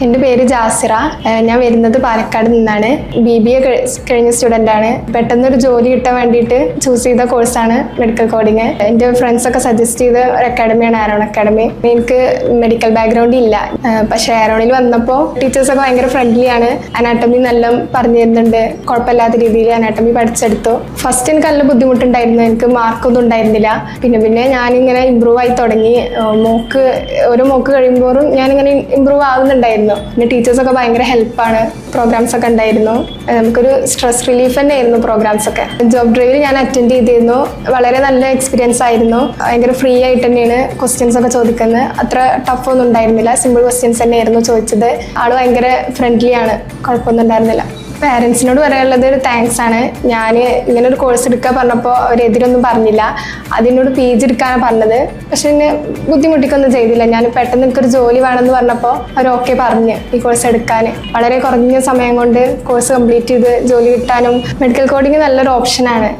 എൻ്റെ പേര് ജാസിറ. ഞാൻ വരുന്നത് പാലക്കാട് നിന്നാണ്. BBA കഴിഞ്ഞ സ്റ്റുഡൻ്റ് ആണ്. പെട്ടെന്നൊരു ജോലി കിട്ടാൻ വേണ്ടിയിട്ട് ചൂസ് ചെയ്ത കോഴ്സാണ് മെഡിക്കൽ കോഡിങ്. എൻ്റെ ഫ്രണ്ട്സൊക്കെ സജസ്റ്റ് ചെയ്ത ഒരു അക്കാഡമിയാണ് ആരോൺ അക്കാഡമി. എനിക്ക് മെഡിക്കൽ ബാക്ക്ഗ്രൗണ്ട് ഇല്ല, പക്ഷേ ആരോണിൽ വന്നപ്പോൾ ടീച്ചേഴ്സൊക്കെ ഭയങ്കര ഫ്രണ്ട്ലി ആണ്. അനാട്ടമി നല്ല പറഞ്ഞു തരുന്നുണ്ട്. കുഴപ്പമില്ലാത്ത രീതിയിൽ അനാട്ടമി പഠിച്ചെടുത്തു. ഫസ്റ്റ് എനിക്ക് നല്ല ബുദ്ധിമുട്ടുണ്ടായിരുന്നു, എനിക്ക് മാർക്കൊന്നും ഉണ്ടായിരുന്നില്ല. പിന്നെ ഞാനിങ്ങനെ ഇമ്പ്രൂവ് ആയി തുടങ്ങി. ഓരോ മോക്ക് കഴിയുമ്പോഴും ഞാനിങ്ങനെ ഇമ്പ്രൂവ് ആവുന്നുണ്ടായിരുന്നു. പിന്നെ ടീച്ചേഴ്സൊക്കെ ഭയങ്കര ഹെൽപ്പാണ്. പ്രോഗ്രാംസ് ഒക്കെ ഉണ്ടായിരുന്നു. നമുക്കൊരു സ്ട്രെസ് റിലീഫ് തന്നെ ആയിരുന്നു പ്രോഗ്രാംസ് ഒക്കെ. ജോബ് ഡ്രൈവിൽ ഞാൻ അറ്റൻഡ് ചെയ്തിരുന്നു. വളരെ നല്ല എക്സ്പീരിയൻസ് ആയിരുന്നു. ഭയങ്കര ഫ്രീ ആയിട്ട് തന്നെയാണ് ക്വസ്റ്റ്യൻസ് ഒക്കെ ചോദിക്കുന്നത്. അത്ര ടഫ് ഒന്നും ഉണ്ടായിരുന്നില്ല. സിമ്പിൾ ക്വസ്റ്റ്യൻസ് തന്നെയായിരുന്നു ചോദിച്ചത്. ആള് ഭയങ്കര ഫ്രണ്ട്ലി ആണ്, കുഴപ്പമൊന്നും ഉണ്ടായിരുന്നില്ല. പാരൻസിനോട് പറയാനുള്ളത് ഒരു താങ്ക്സ് ആണ്. ഞാൻ ഇങ്ങനെ ഒരു കോഴ്സ് എടുക്കാൻ പറഞ്ഞപ്പോൾ അവരെതിരൊന്നും പറഞ്ഞില്ല. അതിനോട് PG എടുക്കാനാണ് പറഞ്ഞത്. പക്ഷെ എന്നെ ബുദ്ധിമുട്ടിക്കൊന്നും ചെയ്തില്ല. ഞാൻ പെട്ടെന്ന് എനിക്കൊരു ജോലി വേണമെന്ന് പറഞ്ഞപ്പോൾ അവർ ഓക്കെ പറഞ്ഞ് ഈ കോഴ്സ് എടുക്കാൻ. വളരെ കുറഞ്ഞ സമയം കൊണ്ട് കോഴ്സ് കംപ്ലീറ്റ് ചെയ്ത് ജോലി കിട്ടാനും മെഡിക്കൽ കോഡിങ് നല്ലൊരു ഓപ്ഷനാണ്.